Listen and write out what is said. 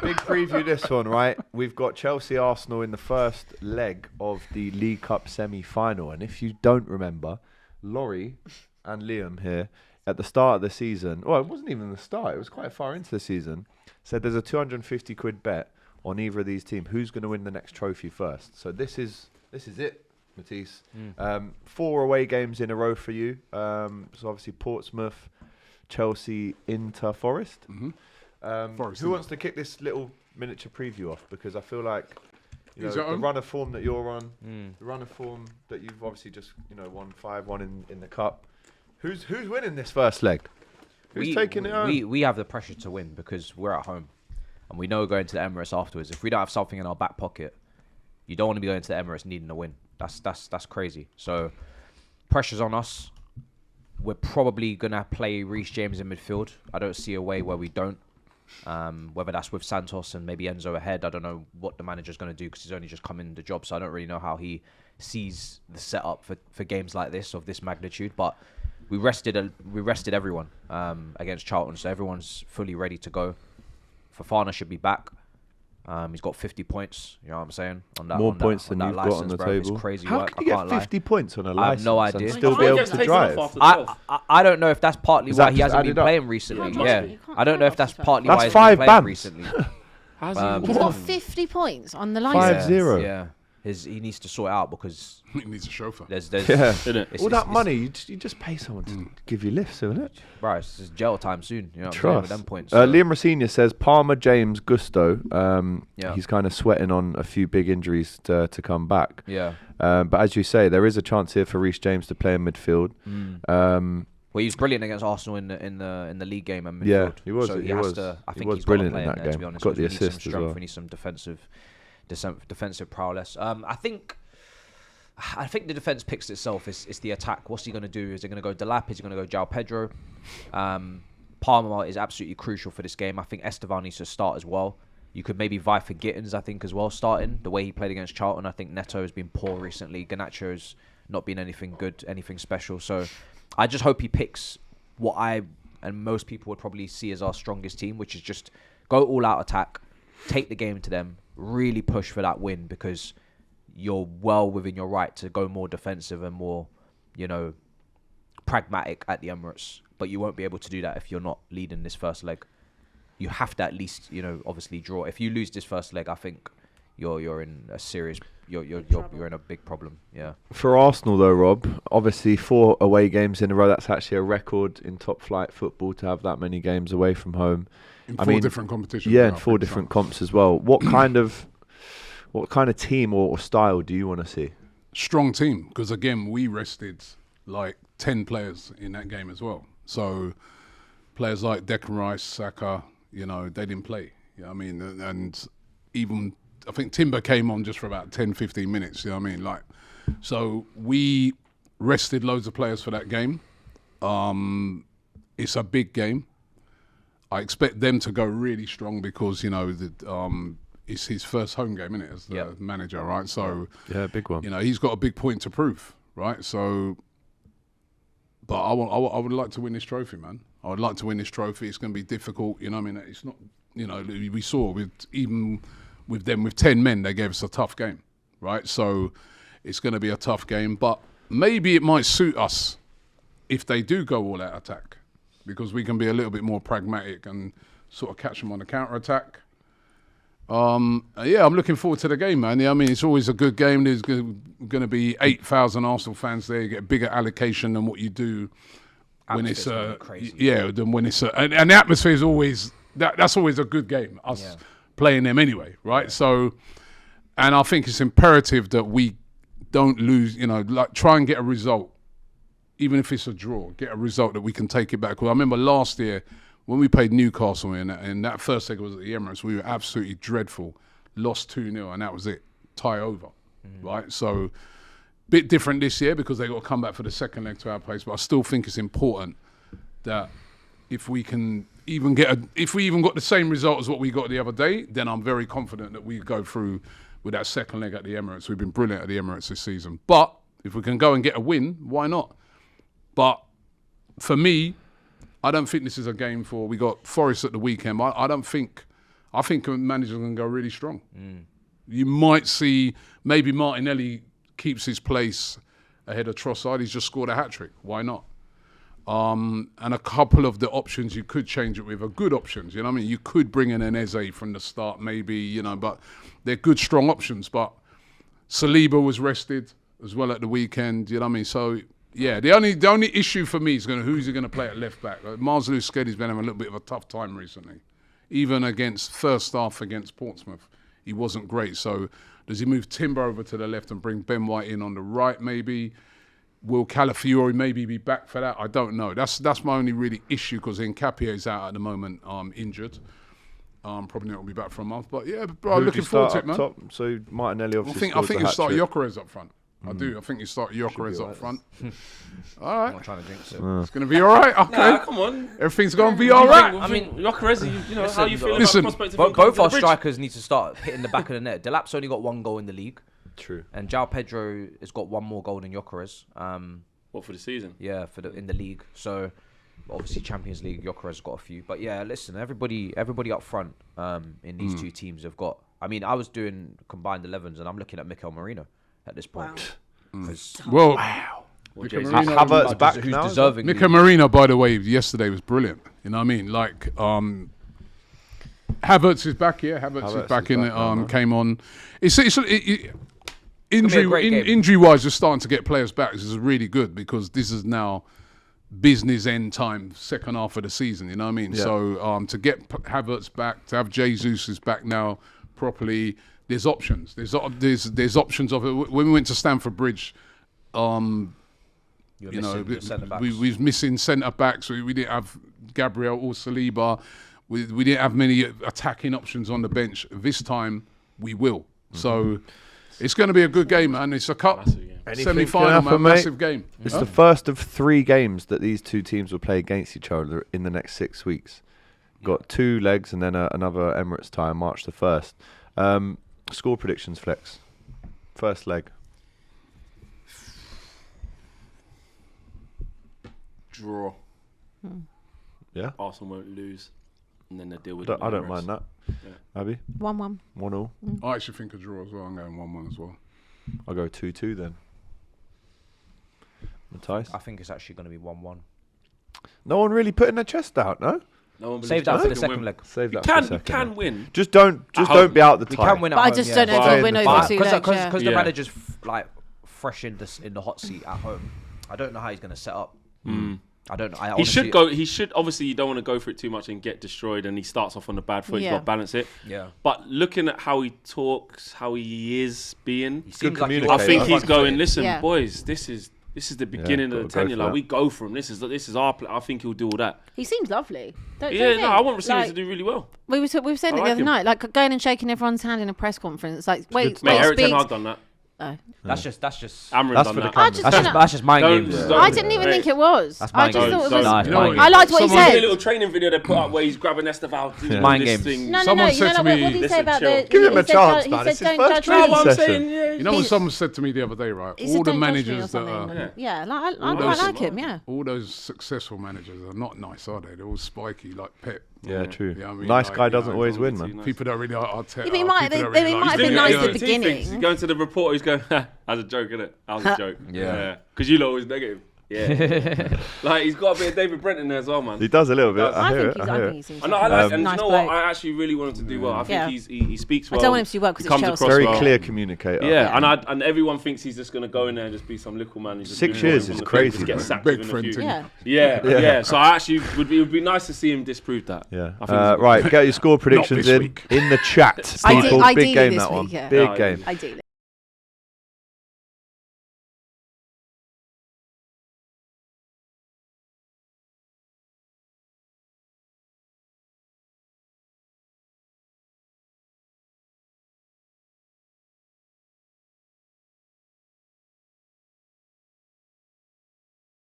Big preview this one, right? We've got Chelsea Arsenal in the first leg of the League Cup semi-final, and if you don't remember, Laurie and Liam here at the start of the season, well, it wasn't even the start, it was quite far into the season, said there's a 250 quid bet on either of these teams who's going to win the next trophy first. So this is it, Matisse. 4 away games in a row for you. So obviously Portsmouth, Chelsea, Inter, Forest. Forest, Who wants to kick this little miniature preview off? Because I feel like the run of form that you're on, the run of form that you've obviously just won 5-1 in the cup. Who's winning this first leg? Who's taking it home? We have the pressure to win because we're at home, and we know going to the Emirates afterwards. If we don't have something in our back pocket, you don't want to be going to the Emirates needing a win. That's crazy. So pressure's on us. We're probably gonna play Reece James in midfield. I don't see a way where we don't. Whether that's with Santos and maybe Enzo ahead, I don't know what the manager's going to do because he's only just come in the job, so I don't really know how he sees the setup for games like this of this magnitude. But we rested everyone against Charlton, so everyone's fully ready to go. Fofana should be back. He's got 50 points. You know what I'm saying? On that, More points than you've got on the table. It's crazy How work. can you get 50 points on a license? I have no idea. And still be able to drive. I don't know if that's partly why he hasn't been playing recently. Yeah, I don't know if that's partly why he hasn't been playing recently. He's got 50 points on the license. 5-0. Yeah. He needs to sort it out because he needs a chauffeur. There's all that money, you just pay someone to give you lifts, isn't it? Right, it's jail time soon. You know what I'm saying, Trust. with them points. Liam Rosenior says Palmer, James, Gusto. Yeah. He's kind of sweating on a few big injuries to come back. Yeah. But as you say, there is a chance here for Reece James to play in midfield. Well, he was brilliant against Arsenal in the league game and midfield. Yeah, he was. So he was. I think he was he's brilliant got to play in that there, game. to be honest, Got the we need some assist as strength. well. We need some defensive prowess. I think the defense picks itself. It's the attack. What's he going to do? Is he going to go Delap? Is he going to go João Pedro? Palmer is absolutely crucial for this game. I think Estevan needs to start as well. You could maybe vie for Gittins, I think, as well, starting. The way he played against Charlton, I think Neto has been poor recently. Garnacho's not been anything good, anything special. So I just hope he picks what I and most people would probably see as our strongest team, which is just go all-out attack, take the game to them, really push for that win because you're well within your right to go more defensive and more, pragmatic at the Emirates. But you won't be able to do that if you're not leading this first leg. You have to at least, obviously draw. If you lose this first leg, I think you're in a serious, you're in a big problem. Yeah. For Arsenal though, Rob, obviously 4 away games in a row. That's actually a record in top flight football to have that many games away from home. In 4 different competitions. Yeah, in 4 different comps as well. What kind of team or style do you want to see? Strong team, because again, we rested like 10 players in that game as well. So players like Declan Rice, Saka, they didn't play. You know what I mean? And even, I think Timber came on just for about 10, 15 minutes. You know what I mean? So we rested loads of players for that game. It's a big game. I expect them to go really strong because, it's his first home game, isn't it, as the manager, right? So yeah, big one. He's got a big point to prove, right? So, but I would like to win this trophy, man. I would like to win this trophy. It's going to be difficult, I mean, it's not, we saw with them with 10 men, they gave us a tough game, right? So it's going to be a tough game, but maybe it might suit us if they do go all out attack, because we can be a little bit more pragmatic and sort of catch them on the counter attack. I'm looking forward to the game, man. I mean, it's always a good game. There's going to be 8,000 Arsenal fans there. You get a bigger allocation than what you do when it's crazy. Than when it's and the atmosphere is always that's always a good game. Us playing them anyway, right? Yeah. So, and I think it's imperative that we don't lose. Try and get a result, even if it's a draw. Get a result that we can take it back. Because I remember last year, when we played Newcastle and that first leg was at the Emirates, we were absolutely dreadful. Lost 2-0 and that was it. Tie over, right? So, bit different this year because they got to come back for the second leg to our place. But I still think it's important that if we can even if we even got the same result as what we got the other day, then I'm very confident that we go through with that second leg at the Emirates. We've been brilliant at the Emirates this season. But if we can go and get a win, why not? But for me, I don't think this is a game we got Forest at the weekend. I don't think I think a manager's going to go really strong. You might see maybe Martinelli keeps his place ahead of Trossard. He's just scored a hat-trick. Why not? And a couple of the options you could change it with are good options. You know what I mean? You could bring in an Eze from the start, maybe, but they're good, strong options. But Saliba was rested as well at the weekend. You know what I mean? So, yeah, the only issue for me is who's he going to play at left back? Mars Lewis Skeddy's been having a little bit of a tough time recently. Even against first half against Portsmouth, he wasn't great. So does he move Timber over to the left and bring Ben White in on the right maybe? Will Calafiori maybe be back for that? I don't know. That's my only really issue because Nkapie is out at the moment, injured. Probably not will be back for a month. But yeah, bro, looking forward to it, man. Top? So Martinelli obviously I think you start hat-trick. Gyökeres up front. I do. I think you start Gyökeres up front. All I'm right. not trying to jinx it. It's going to be all right. Okay. Nah, come on. Everything's going to be all right. I mean, Gyökeres, how you feel listen, about the prospect of him coming Both to our the bridge? strikers need to start hitting the back of the net. Delap's only got 1 goal in the league, True. and João Pedro has got 1 more goal than Gyökeres. What, for the season? Yeah, in the league. So obviously Champions League, Gyökeres has got a few. But yeah, listen, everybody up front in these two teams have got. I mean, I was doing combined 11s, and I'm looking at Mikel Merino at this point. Well, What, Mikel Jesus? Merino- Havertz back who's now. deserving. Mikel Marino, by the way, yesterday was brilliant. You know what I mean? Like, Havertz is back, yeah. Havertz is back in it. Came on. Injury-wise, you're starting to get players back. This is really good because this is now business end time, second half of the season. You know what I mean? Yeah. So to get Havertz back, to have Jesus is back now properly. There's options. There's options of it. When we went to Stamford Bridge, we was missing centre backs. We didn't have Gabriel or Saliba. We didn't have many attacking options on the bench. This time we will. So it's going to be a good game, man. It's a cup semi-final, man. Massive game. It's the first of 3 games that these two teams will play against each other in the next 6 weeks. Got 2 legs and then another Emirates tie on March the 1st. Score predictions, Flex. First leg. Draw. Yeah? Arsenal won't lose. And then they deal with I don't mind that. Yeah. Abby? 1-1. 1-1. I actually think a draw as well. I'm going 1-1 as well. I'll go 2-2 then. Matthijs? I think it's actually going to be 1-1. No one really putting their chest out, no? No one Save believes that for we the can second win. leg. Save that We for the can second. win. Just don't be out the We tie. can win at But I home, just yeah. don't know if But- we'll win over but- 2 legs. Yeah. Because the Yeah. manager's fresh in the hot seat at home. I don't know how he's going to set up. I don't know. He should go. He should. Obviously, you don't want to go for it too much and get destroyed. And he starts off on the bad foot. Yeah. You've got to balance it. Yeah. But looking at how he talks, how he is being, He seems like he communicator. I wants think to he's front going. foot. Listen, Yeah. boys, this is the beginning gotta of the go tenure. for Like that. we go from this is our. I think he'll do all that. He seems lovely. Don't Yeah, you no, think? I want Racini Like, to do really well. We were saying I it the like other him. night, like going and shaking everyone's hand in a press conference. Like, wait, Mate, Eric Ten speaks. Hag done that. Oh. That's just. Amrin That's done for the that. camera. I just That's don't know. just mind Don't- games. don't- I didn't even Mate. think it was. That's I mind just games. thought it Don't- was. Nah, it's You know mind what? games. I liked what he Someone did a said. little training video they put up where he's grabbing Esteval. doing Mind all this games. thing. No, Someone you said know to what me- did he say Listen, about chill. the? Give him he a said chance, don't- man. He It's said his don't first judge training No, me. what I'm session. saying, yeah. You know what someone said to me the other day, right? He said All the don't judge me managers or that something. are... Yeah, like, I All quite those- like him. Yeah. All those successful managers are not nice, are they? They're all spiky, like Pep. Yeah, true. Yeah, I mean, Nice like, guy you doesn't know, always win, too man. nice. People don't really like Arteta. Yeah, but he might- people don't they really might like- have been Doing nice it, at the he beginning. thinks He's going to the reporter. He's going, "As a joke, innit? That was a joke." Yeah. Because you lot always negative. Yeah. Like he's got a bit of David Brent in there as well, man. He does a little bit. Does. I I hear think it. he's. I I hear think it. he seems. And I like, and nice you know bloke. what? I actually really want him to do well. I think Yeah. he speaks well. I don't want him to do well because He it's comes Chelsea. across Very well. clear communicator. Yeah, and everyone thinks he's just going to go in there and just be some little man. Who's just 6 doing years from is the pitch, crazy, just get bro. sacked Big within a friend few. to- Yeah. Yeah. So I actually it would be nice to see him disprove that. Yeah. I think he's a good Right, get your score predictions this in week. the chat. Ideally People, big game this that one. week, yeah. Big No, game. Ideally.